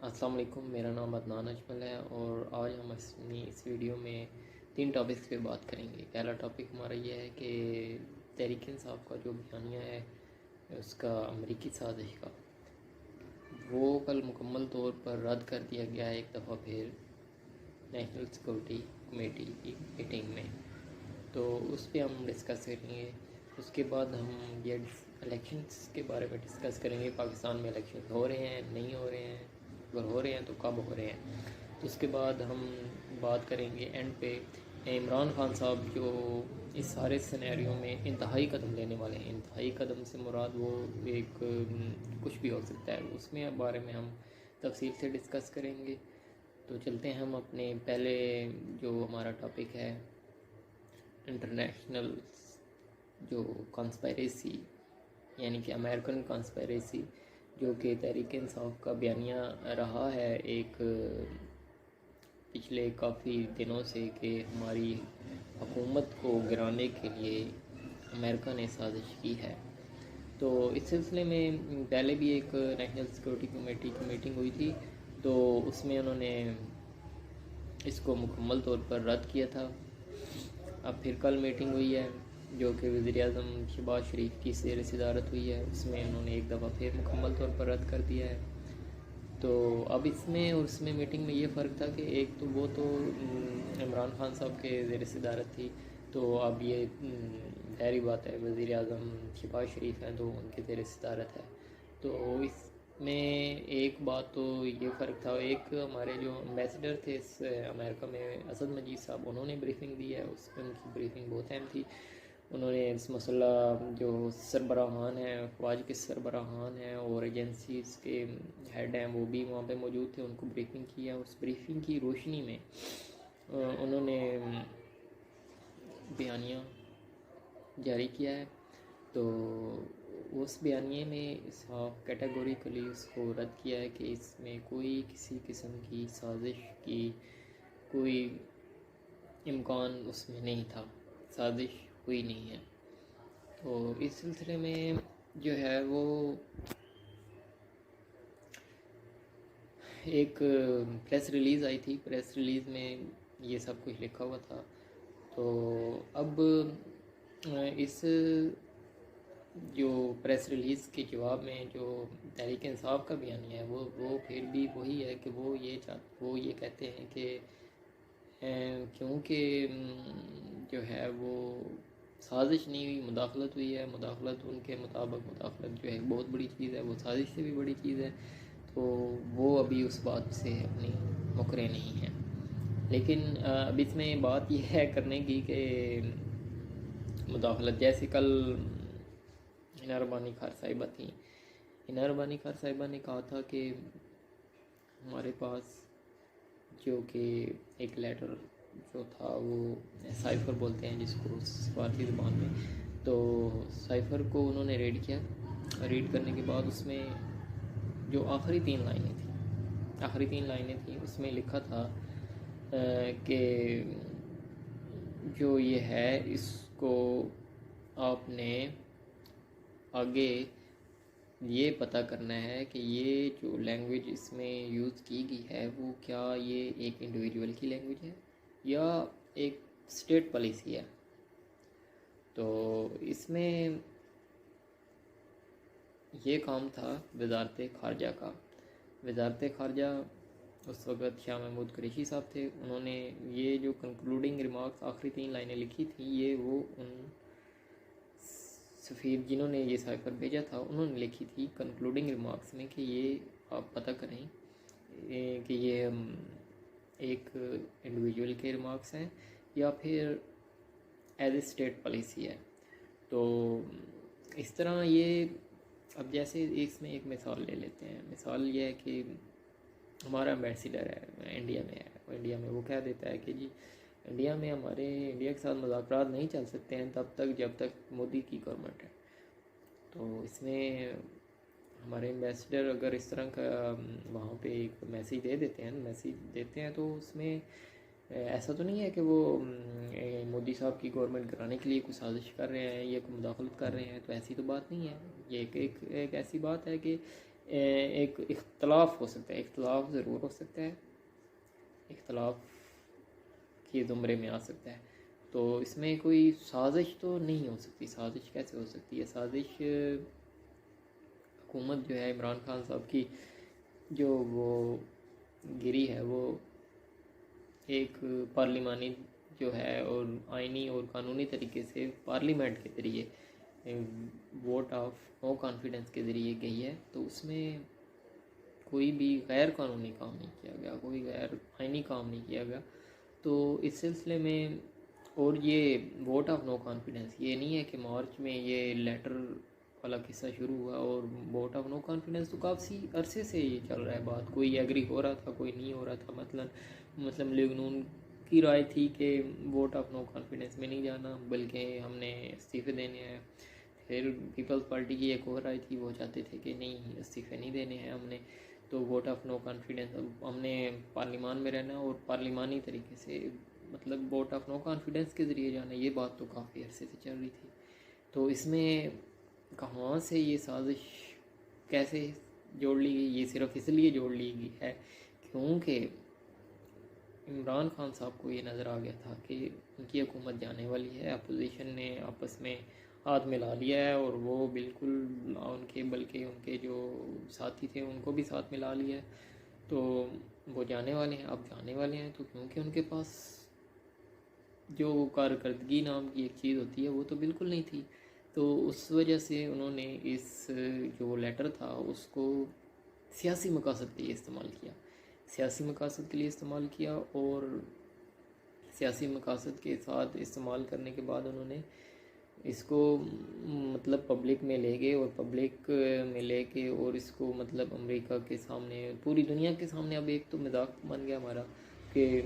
السلام علیکم، میرا نام عدنان اجمل ہے اور آج ہم اپنی اس ویڈیو میں 3 ٹاپکس پہ بات کریں گے۔ پہلا ٹاپک ہمارا یہ ہے کہ تحریک انصاف کا جو بیانیہ ہے اس کا امریکی سازش کا، وہ کل مکمل طور پر رد کر دیا گیا ہے ایک دفعہ پھر نیشنل سیکورٹی کمیٹی کی میٹنگ میں، تو اس پہ ہم ڈسکس کریں گے۔ اس کے بعد ہم یہ الیکشنز کے بارے میں ڈسکس کریں گے، پاکستان میں الیکشن ہو رہے ہیں نہیں ہو رہے ہیں، اگر ہو رہے ہیں تو کب ہو رہے ہیں۔ تو اس کے بعد ہم بات کریں گے اینڈ پہ عمران خان صاحب جو اس سارے سینیریو میں انتہائی قدم لینے والے ہیں۔ انتہائی قدم سے مراد وہ ایک کچھ بھی ہو سکتا ہے، اس میں بارے میں ہم تفصیل سے ڈسکس کریں گے۔ تو چلتے ہیں ہم اپنے پہلے جو ہمارا ٹاپک ہے انٹرنیشنل جو کانسپائریسی، یعنی کہ امریکن کانسپائریسی، جو کہ تحریک انصاف کا بیانیہ رہا ہے ایک پچھلے کافی دنوں سے کہ ہماری حکومت کو گرانے کے لیے امریکہ نے سازش کی ہے۔ تو اس سلسلے میں پہلے بھی ایک نیشنل سیکورٹی کمیٹی کی میٹنگ ہوئی تھی، تو اس میں انہوں نے اس کو مکمل طور پر رد کیا تھا۔ اب پھر کل میٹنگ ہوئی ہے جو کہ وزیر اعظم شہباز شریف کی زیر صدارت ہوئی ہے، اس میں انہوں نے ایک دفعہ پھر مکمل طور پر رد کر دیا ہے۔ تو اب اس میں اور اس میں میٹنگ میں یہ فرق تھا کہ ایک تو وہ تو عمران خان صاحب کے زیر صدارت تھی، تو اب یہ ظاہری بات ہے وزیر اعظم شہباز شریف ہیں تو ان کے زیر صدارت ہے۔ تو اس میں ایک بات تو یہ فرق تھا، ایک ہمارے جو ایمبیسڈر تھے اس امریکہ میں اسد مجید صاحب، انہوں نے بریفنگ دی ہے، اس میں ان کی بریفنگ بہت اہم تھی۔ انہوں نے اس مسئلہ جو سربراہان ہیں، افواج کے سربراہان ہیں اور ایجنسیز کے ہیڈ ہیں وہ بھی وہاں پہ موجود تھے، ان کو بریفنگ کی ہے۔ اس بریفنگ کی روشنی میں انہوں نے بیانیہ جاری کیا ہے۔ تو اس بیانیے میں صاف کیٹیگوریکلی اس کو رد کیا ہے کہ اس میں کوئی کسی قسم کی سازش کی کوئی امکان اس میں نہیں تھا، سازش ہوئی نہیں ہے۔ تو اس سلسلے میں جو ہے وہ ایک پریس ریلیز آئی تھی، پریس ریلیز میں یہ سب کچھ لکھا ہوا تھا۔ تو اب اس جو پریس ریلیز کے جواب میں جو تحریک انصاف کا بیانیہ ہے وہ پھر بھی وہی ہے کہ وہ یہ کہتے ہیں کہ کیونکہ جو ہے وہ سازش نہیں ہوئی، مداخلت ہوئی ہے۔ مداخلت ان کے مطابق مداخلت جو ہے بہت بڑی چیز ہے، وہ سازش سے بھی بڑی چیز ہے، تو وہ ابھی اس بات سے اپنی مکرے نہیں ہیں۔ لیکن اب اس میں بات یہ ہے کرنے کی کہ مداخلت جیسے کل ہنا ربانی خار صاحبہ تھیں، ہنا ربانی خار صاحبہ نے کہا تھا کہ ہمارے پاس جو کہ ایک لیٹر جو تھا وہ سائفر بولتے ہیں جس کو سفارتی زبان میں، تو سائفر کو انہوں نے ریڈ کیا۔ ریڈ کرنے کے بعد اس میں جو آخری 3 لائنیں تھیں اس میں لکھا تھا کہ جو یہ ہے اس کو آپ نے آگے یہ پتہ کرنا ہے کہ یہ جو لینگویج اس میں یوز کی گئی ہے وہ کیا یہ ایک انڈیویجول کی لینگویج ہے یا ایک اسٹیٹ پالیسی ہے۔ تو اس میں یہ کام تھا وزارت خارجہ کا۔ وزارت خارجہ اس وقت شاہ محمود قریشی صاحب تھے، انہوں نے یہ جو کنکلوڈنگ ریمارکس آخری 3 لائنیں لکھی تھیں یہ وہ ان سفیر جنہوں نے یہ سائفر بھیجا تھا انہوں نے لکھی تھی کنکلوڈنگ ریمارکس میں کہ یہ آپ پتہ کریں کہ یہ ایک انڈیویجول کے ریمارکس ہیں یا پھر ایز اے اسٹیٹ پالیسی ہے۔ تو اس طرح یہ اب جیسے اس میں ایک مثال لے لیتے ہیں، مثال یہ ہے کہ ہمارا ایمبیسیڈر ہے انڈیا میں ہے، انڈیا میں وہ کہہ دیتا ہے کہ جی انڈیا میں انڈیا کے ساتھ مذاکرات نہیں چل سکتے ہیں تب تک جب تک مودی کی گورنمنٹ ہے۔ تو اس میں ہمارے ایمبیسیڈر اگر اس طرح کا وہاں پہ ایک میسیج دیتے ہیں تو اس میں ایسا تو نہیں ہے کہ وہ مودی صاحب کی گورنمنٹ گرانے کے لیے کوئی سازش کر رہے ہیں یا کوئی مداخلت کر رہے ہیں، تو ایسی تو بات نہیں ہے۔ یہ ایک ایسی بات ہے کہ ایک اختلاف ہو سکتا ہے، اختلاف ضرور ہو سکتا ہے، اختلاف کے زمرے میں آ سکتا ہے، تو اس میں کوئی سازش تو نہیں ہو سکتی۔ سازش کیسے ہو سکتی ہے؟ سازش حکومت جو ہے عمران خان صاحب کی جو وہ گری ہے، وہ ایک پارلیمانی جو ہے اور آئینی اور قانونی طریقے سے پارلیمنٹ کے ذریعے ووٹ آف نو کانفیڈنس کے ذریعے گئی ہے، تو اس میں کوئی بھی غیر قانونی کام نہیں کیا گیا، کوئی غیر آئینی کام نہیں کیا گیا۔ تو اس سلسلے میں، اور یہ ووٹ آف نو کانفیڈنس یہ نہیں ہے کہ مارچ میں یہ لیٹر والا قصہ شروع ہوا، اور ووٹ آف نو کانفیڈنس تو کافی عرصے سے یہ چل رہا ہے بات، کوئی ایگری ہو رہا تھا، کوئی نہیں ہو رہا تھا۔ مثلا لیگ نون کی رائے تھی کہ ووٹ آف نو کانفیڈنس میں نہیں جانا، بلکہ ہم نے استعفے دینے ہیں۔ پھر پیپلز پارٹی کی ایک اور رائے تھی، وہ چاہتے تھے کہ نہیں، استعفے نہیں دینے ہیں ہم نے، تو ووٹ آف نو کانفیڈنس ہم نے پارلیمان میں رہنا اور پارلیمانی طریقے سے مطلب ووٹ آف نو کانفیڈنس کے ذریعے جانا۔ یہ بات تو کافی عرصے سے چل رہی تھی، تو اس میں کہاں سے یہ سازش کیسے جوڑ لی گئی؟ یہ صرف اس لیے جوڑ لی گئی ہے کیونکہ عمران خان صاحب کو یہ نظر آ گیا تھا کہ ان کی حکومت جانے والی ہے، اپوزیشن نے آپس میں ہاتھ ملا لیا ہے، اور وہ بالکل ان کے بلکہ ان کے جو ساتھی تھے ان کو بھی ساتھ ملا لیا ہے، تو وہ جانے والے ہیں۔ اب جانے والے ہیں تو کیونکہ ان کے پاس جو کارکردگی نام کی ایک چیز ہوتی ہے وہ تو بالکل نہیں تھی، تو اس وجہ سے انہوں نے اس جو لیٹر تھا اس کو سیاسی مقاصد کے لیے استعمال کیا، سیاسی مقاصد کے لیے استعمال کیا، اور سیاسی مقاصد کے ساتھ استعمال کرنے کے بعد انہوں نے اس کو مطلب پبلک میں لے گئے، اور پبلک میں لے کے اور اس کو مطلب امریکہ کے سامنے، پوری دنیا کے سامنے اب ایک تو مذاق بن گیا ہمارا کہ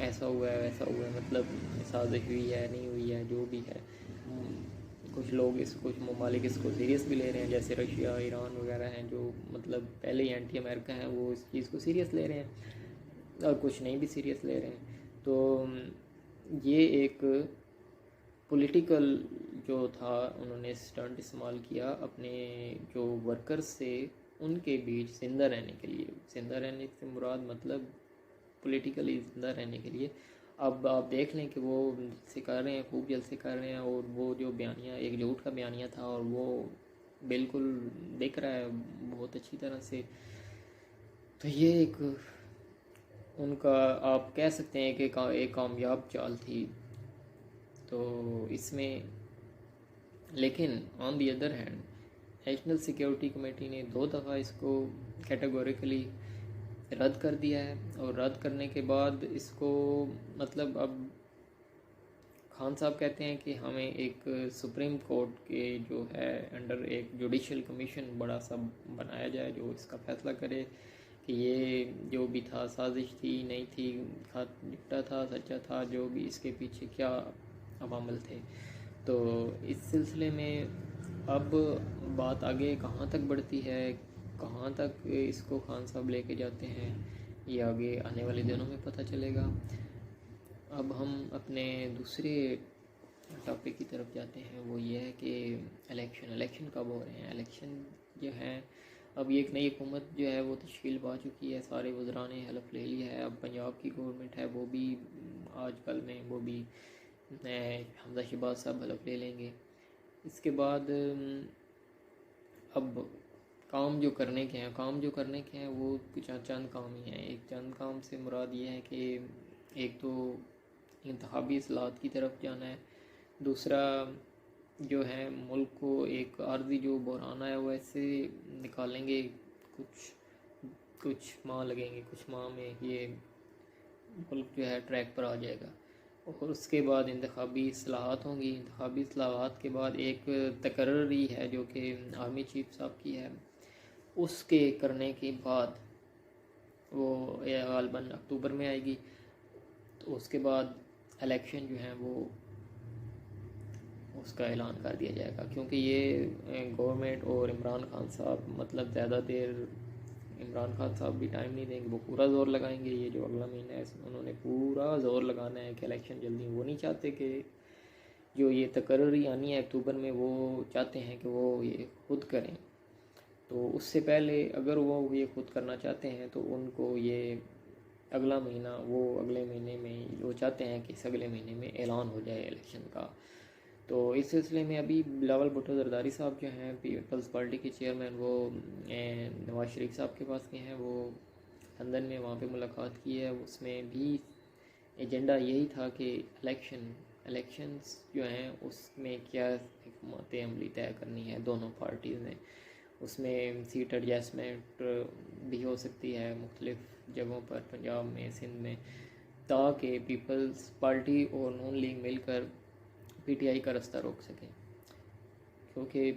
ایسا ہوا ہے ویسا ہوا ہے، مطلب سازش ہوئی ہے نہیں ہوئی ہے جو بھی ہے۔ کچھ لوگ کچھ ممالک اس کو سیریس بھی لے رہے ہیں، جیسے رشیا، ایران وغیرہ ہیں جو مطلب پہلے ہی اینٹی امریکہ ہیں، وہ اس چیز کو سیریس لے رہے ہیں، اور کچھ نہیں بھی سیریس لے رہے ہیں۔ تو یہ ایک پولیٹیکل جو تھا، انہوں نے اسٹنٹ استعمال کیا اپنے جو ورکرز سے ان کے بیچ زندہ رہنے کے لیے، زندہ رہنے سے مراد مطلب پولیٹیکلی زندہ رہنے کے لیے۔ اب آپ دیکھ لیں کہ وہ جلسے کر رہے ہیں، خوب جلسے کر رہے ہیں، اور وہ جو بیانیہ ایک جھوٹ کا بیانیہ تھا، اور وہ بالکل دکھ رہا ہے بہت اچھی طرح سے۔ تو یہ ایک ان کا آپ کہہ سکتے ہیں کہ ایک کامیاب چال تھی۔ تو اس میں لیکن on the other hand national security committee نے 2 دفعہ اس کو کیٹیگوریکلی رد کر دیا ہے، اور رد کرنے کے بعد اس کو مطلب اب خان صاحب کہتے ہیں کہ ہمیں ایک سپریم کورٹ کے جو ہے انڈر ایک جوڈیشل کمیشن بڑا سا بنایا جائے جو اس کا فیصلہ کرے کہ یہ جو بھی تھا سازش تھی نہیں تھی، جھوٹا تھا سچا تھا، جو بھی اس کے پیچھے کیا عوامل تھے۔ تو اس سلسلے میں اب بات آگے کہاں تک بڑھتی ہے، کہاں تک اس کو خان صاحب لے کے جاتے ہیں، یہ آگے آنے والے دنوں میں پتہ چلے گا۔ اب ہم اپنے دوسرے ٹاپک کی طرف جاتے ہیں، وہ یہ ہے کہ الیکشن کب ہو رہے ہیں۔ الیکشن جو ہے، اب یہ ایک نئی حکومت جو ہے وہ تشکیل پا چکی ہے، سارے وزراء نے حلف لے لیا ہے۔ اب پنجاب کی گورنمنٹ ہے، وہ بھی آج کل میں وہ بھی حمزہ شہباز صاحب حلف لے لیں گے۔ اس کے بعد اب کام جو کرنے کے ہیں وہ چند کام ہی ہیں۔ ایک چند کام سے مراد یہ ہے کہ ایک تو انتخابی اصلاحات کی طرف جانا ہے، دوسرا جو ہے ملک کو ایک عارضی جو بحران آیا ہوا ہے اس سے نکالیں گے، کچھ ماہ لگیں گے، کچھ ماہ میں یہ ملک جو ہے ٹریک پر آ جائے گا، اور اس کے بعد انتخابی اصلاحات ہوں گی۔ انتخابی اصلاحات کے بعد ایک تقرری ہے جو کہ آرمی چیف صاحب کی ہے، اس کے کرنے کے بعد وہ غالباً اکتوبر میں آئے گی، تو اس کے بعد الیکشن جو ہیں وہ اس کا اعلان کر دیا جائے گا، کیونکہ یہ گورنمنٹ اور عمران خان صاحب مطلب زیادہ دیر عمران خان صاحب بھی ٹائم نہیں دیں گے، وہ پورا زور لگائیں گے۔ یہ جو اگلا مہینہ ہے انہوں نے پورا زور لگانا ہے کہ الیکشن جلدی، وہ نہیں چاہتے کہ جو یہ تقرری آنی ہے اکتوبر میں، وہ چاہتے ہیں کہ وہ یہ خود کریں۔ تو اس سے پہلے اگر وہ یہ خود کرنا چاہتے ہیں تو ان کو یہ اگلا مہینہ، وہ اگلے مہینے میں وہ چاہتے ہیں کہ اس اگلے مہینے میں اعلان ہو جائے الیکشن کا۔ تو اس سلسلے میں ابھی بلاول بھٹو زرداری صاحب جو ہیں پیپلز پارٹی کے چیئرمین، وہ نواز شریف صاحب کے پاس گئے ہیں، وہ لندن میں وہاں پہ ملاقات کی ہے۔ اس میں بھی ایجنڈا یہی تھا کہ الیکشنز جو ہیں اس میں کیا حکمت عملی طے کرنی ہے دونوں پارٹیز نے۔ اس میں سیٹ ایڈجسٹمنٹ بھی ہو سکتی ہے مختلف جگہوں پر، پنجاب میں، سندھ میں، تاکہ پیپلز پارٹی اور نون لیگ مل کر پی ٹی آئی کا رستہ روک سکیں، کیونکہ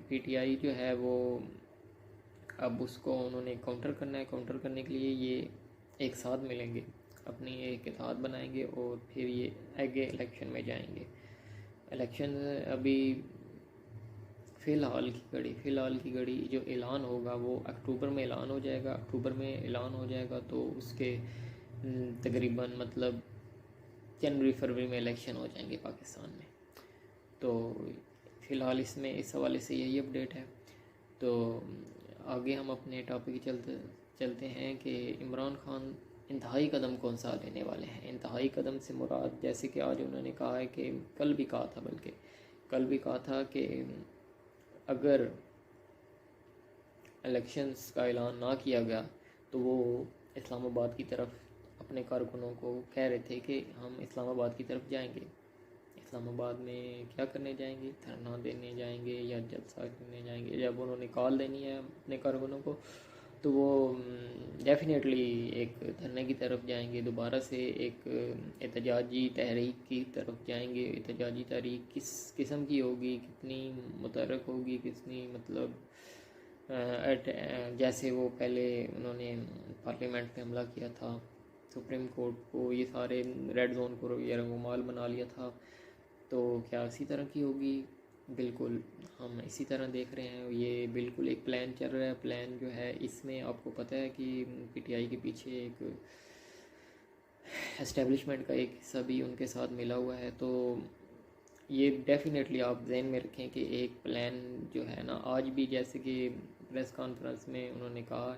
پی ٹی آئی جو ہے وہ اب اس کو انہوں نے کاؤنٹر کرنا ہے۔ کاؤنٹر کرنے کے لیے یہ ایک ساتھ ملیں گے، اپنی ایک اتحاد بنائیں گے اور پھر یہ آگے الیکشن میں جائیں گے۔ الیکشن ابھی فی الحال کی گھڑی جو اعلان ہوگا وہ اکتوبر میں اعلان ہو جائے گا۔ اکتوبر میں اعلان ہو جائے گا تو اس کے تقریباً مطلب جنوری فروری میں الیکشن ہو جائیں گے پاکستان میں۔ تو فی الحال اس میں اس حوالے سے یہی اپڈیٹ ہے۔ تو آگے ہم اپنے ٹاپک چلتے ہیں کہ عمران خان انتہائی قدم کون سا لینے والے ہیں۔ انتہائی قدم سے مراد، جیسے کہ آج انہوں نے کہا ہے کہ کل بھی کہا تھا کہ اگر الیکشنز کا اعلان نہ کیا گیا تو وہ اسلام آباد کی طرف اپنے کارکنوں کو کہہ رہے تھے کہ ہم اسلام آباد کی طرف جائیں گے۔ اسلام آباد میں کیا کرنے جائیں گے؟ دھرنا دینے جائیں گے یا جلسہ کرنے جائیں گے؟ جب انہوں نے کال دینی ہے اپنے کارکنوں کو تو وہ ڈیفینیٹلی ایک دھرنے کی طرف جائیں گے، دوبارہ سے ایک احتجاجی تحریک کی طرف جائیں گے۔ احتجاجی تحریک کس قسم کی ہوگی، کتنی متحرک ہوگی، کتنی مطلب جیسے وہ پہلے انہوں نے پارلیمنٹ پہ حملہ کیا تھا، سپریم کورٹ کو، یہ سارے ریڈ زون کو یہ رنگمال بنا لیا تھا، تو کیا اسی طرح کی ہوگی؟ بالکل ہم اسی طرح دیکھ رہے ہیں۔ یہ بالکل ایک پلان چل رہا ہے۔ پلان جو ہے اس میں آپ کو پتہ ہے کہ پی ٹی آئی کے پیچھے ایک اسٹیبلشمنٹ کا ایک حصہ بھی ان کے ساتھ ملا ہوا ہے۔ تو یہ ڈیفینیٹلی آپ ذہن میں رکھیں کہ ایک پلان جو ہے نا، آج بھی جیسے کہ پریس کانفرنس میں انہوں نے کہا،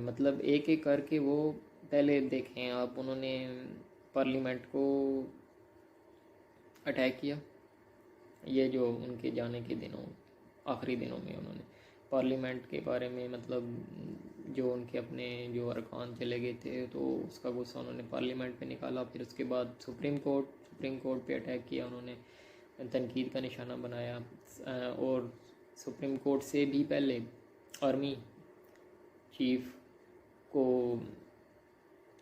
مطلب ایک ایک کر کے وہ پہلے دیکھیں آپ، انہوں نے پارلیمنٹ کو اٹیک کیا، یہ جو ان کے جانے کے دنوں، آخری دنوں میں انہوں نے پارلیمنٹ کے بارے میں مطلب جو ان کے اپنے جو ارکان چلے گئے تھے تو اس کا غصہ انہوں نے پارلیمنٹ پہ نکالا۔ پھر اس کے بعد سپریم کورٹ پہ اٹیک کیا، انہوں نے تنقید کا نشانہ بنایا، اور سپریم کورٹ سے بھی پہلے آرمی چیف کو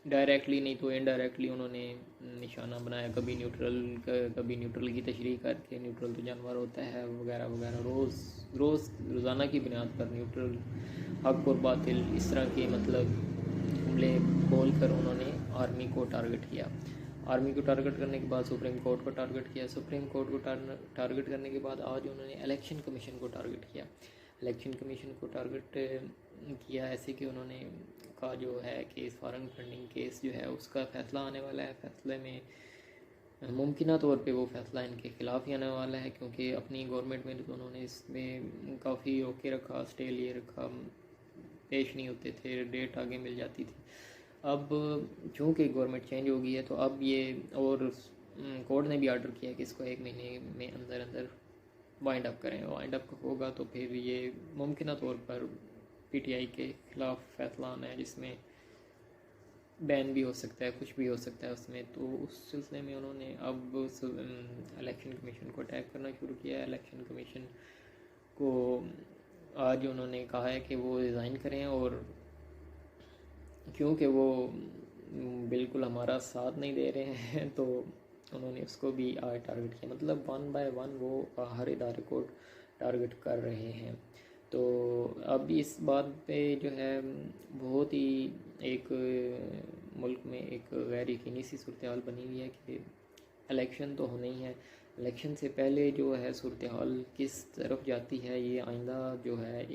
ڈائریکٹلی نہیں تو انڈائریکٹلی انہوں نے نشانہ بنایا، کبھی نیوٹرل کی تشریح کر کے، نیوٹرل تو جانور ہوتا ہے وغیرہ وغیرہ، روزانہ کی بنیاد پر نیوٹرل، حق اور باطل، اس طرح کے مطلب جملے بول کر انہوں نے آرمی کو ٹارگٹ کیا۔ آرمی کو ٹارگٹ کرنے کے بعد سپریم کورٹ کو ٹارگٹ کیا، سپریم کورٹ کو ٹارگٹ کرنے کے بعد آج انہوں نے الیکشن کمیشن کو ٹارگٹ کیا۔ الیکشن کمیشن کو ٹارگٹ کیا ایسے کہ انہوں نے کا جو ہے کیس، فارن فنڈنگ کیس جو ہے اس کا فیصلہ آنے والا ہے۔ فیصلے میں ممکنہ طور پہ وہ فیصلہ ان کے خلاف ہی آنے والا ہے، کیونکہ اپنی گورنمنٹ میں تو انہوں نے اس میں کافی روکے رکھا، اسٹے لیے رکھا، پیش نہیں ہوتے تھے، ڈیٹ آگے مل جاتی تھی۔ اب چونکہ گورنمنٹ چینج ہو گئی ہے تو اب یہ، اور کورٹ نے بھی آرڈر کیا کہ اس کو 1 مہینے میں اندر وائنڈ اپ کریں۔ وائنڈ اپ ہوگا تو پھر یہ ممکنہ طور پر پی ٹی آئی کے خلاف فیصلہ آنا ہے، جس میں بین بھی ہو سکتا ہے، کچھ بھی ہو سکتا ہے اس میں۔ تو اس سلسلے میں انہوں نے اب الیکشن کمیشن کو اٹیک کرنا شروع کیا ہے۔ الیکشن کمیشن کو آج انہوں نے کہا ہے کہ وہ ریزائن کریں، اور کیونکہ وہ بالکل ہمارا ساتھ نہیں دے رہے ہیں تو انہوں نے اس کو بھی آج ٹارگٹ کیا، مطلب 1 بائی 1 وہ ہر ادارے کو ٹارگٹ کر رہے ہیں۔ تو اب اس بات پہ جو ہے بہت ہی ایک ملک میں ایک غیر یقینی سی صورتحال بنی ہوئی ہے کہ الیکشن تو ہونے ہی ہے، الیکشن سے پہلے جو ہے صورتحال کس طرف جاتی ہے یہ آئندہ جو ہے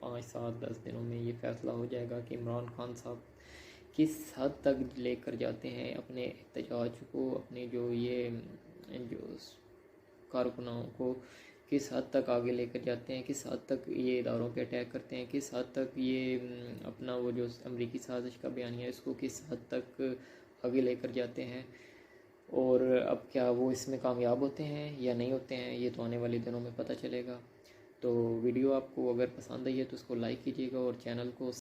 5 7 10 دنوں میں یہ فیصلہ ہو جائے گا کہ عمران خان صاحب کس حد تک لے کر جاتے ہیں اپنے احتجاج کو، اپنے جو کارکنوں کو کس حد تک آگے لے کر جاتے ہیں، کس حد تک یہ اداروں پہ اٹیک کرتے ہیں، کس حد تک یہ اپنا وہ جو امریکی سازش کا بیانیہ ہے اس کو کس حد تک آگے لے کر جاتے ہیں، اور اب کیا وہ اس میں کامیاب ہوتے ہیں یا نہیں ہوتے ہیں، یہ تو آنے والے دنوں میں پتہ چلے گا۔ تو ویڈیو آپ کو اگر پسند آئی ہے تو اس کو لائک کیجیے گا اور چینل کو